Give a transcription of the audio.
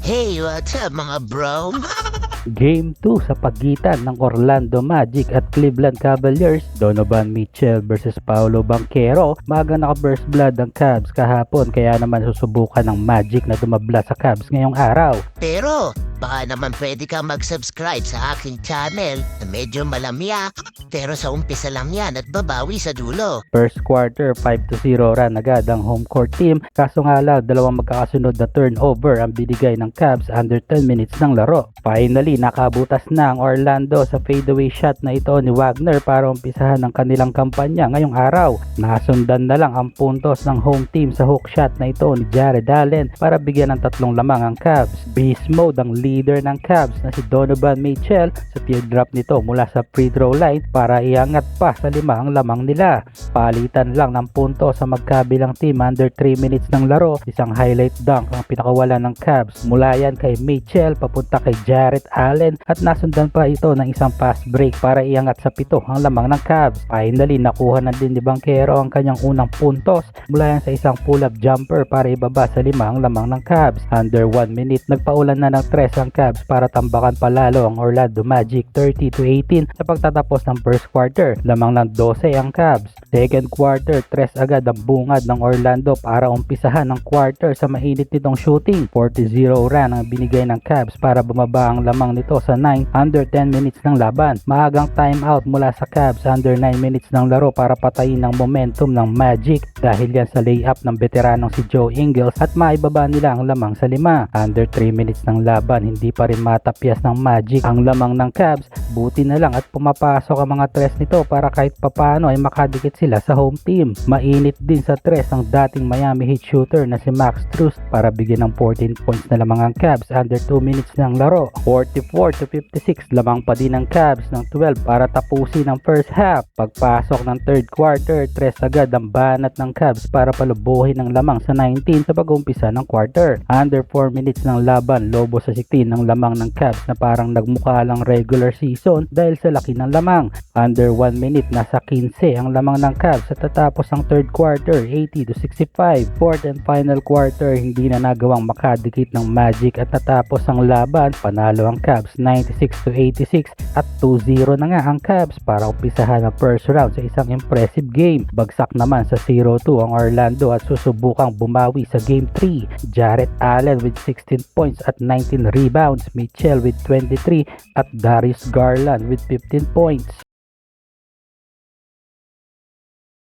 Hey, what's up mga bro? Game 2 sa pagitan ng Orlando Magic at Cleveland Cavaliers. Donovan Mitchell versus Paolo Banchero. Magang naka-burst blood ang Cavs kahapon, kaya naman susubukan ng Magic na dumabla sa Cavs ngayong araw. Pero, baka naman pwede kang mag-subscribe sa aking channel na medyo malamya. Pero sa umpisa lang yan at babawi sa dulo. First quarter, 5-0 run agad ang home court team. Kaso nga lang, dalawang magkakasunod na turnover ang binigay ng Cavs under 10 minutes ng laro. Finally, nakabutas na ang Orlando sa fadeaway shot na ito ni Wagner para umpisahan ang kanilang kampanya ngayong araw. Nasundan na lang ang puntos ng home team sa hook shot na ito ni Jared Allen para bigyan ng 3 lamang ang Cavs. Beast mode ang leader ng Cavs na si Donovan Mitchell sa teardrop nito mula sa free throw line para iangat pa sa 5 ang lamang nila. Palitan lang ng punto sa magkabilang team under 3 minutes ng laro. Isang highlight dunk ang pinakawala ng Cavs. Mula yan kay Mitchell papunta kay Jared Allen at nasundan pa ito ng isang fast break para iangat sa 7 ang lamang ng Cavs. Finally, nakuha na din ni Banchero ang kanyang unang puntos mula yan sa isang pull-up jumper para ibaba sa 5 ang lamang ng Cavs. Under 1 minute, nagpaulan na ng 3 ang Cavs para tambakan palalo ang Orlando Magic 30-18 sa pagtatapos ng first quarter. Lamang ng 12 ang Cavs. Second quarter, 3 agad ang bungad ng Orlando para umpisahan ng quarter sa mainit nitong shooting. 40-0 run ang binigay ng Cavs para bumaba ang lamang nito sa 9 under 10 minutes ng laban. Maagang timeout mula sa Cavs under 9 minutes ng laro para patayin ang momentum ng Magic dahil yan sa layup ng veteranong si Joe Ingles at maibaba nila ang lamang sa 5. Under 3 minutes ng laban, hindi pa rin matapyas ng Magic ang lamang ng Cavs. Buti na lang at pumapasok ang mga tres nito para kahit papano ay makadikit sila sa home team. Mainit din sa tres ang dating Miami Heat shooter na si Max Strus para bigyan ng 14 points na lamang ang Cavs under 2 minutes ng laro. 44-56 lamang pa din ang Cavs ng 12 para tapusin ang first half. Pagpasok ng third quarter, 3 agad ang banat ng Cavs para palubuhin ang lamang sa 19 sa pag-umpisa ng quarter. Under 4 minutes ng laban, lobo sa 16 ang lamang ng Cavs na parang nagmukha lang regular season dahil sa laki ng lamang. Under 1 minute, nasa 15 ang lamang ng Cavs sa tatapos ang third quarter, 80-65. Fourth and final quarter, hindi na nagawang makadikit ng Magic at natapos ang laban. Panalo ang Cavs 96-86 at 2-0 na nga ang Cavs para umpisahan ang first round sa isang impressive game. Bagsak naman sa 0-2 ang Orlando at susubukang bumawi sa game 3. Jared Allen with 16 points at 19 rebounds, Mitchell with 23 at Darius Garland with 15 points.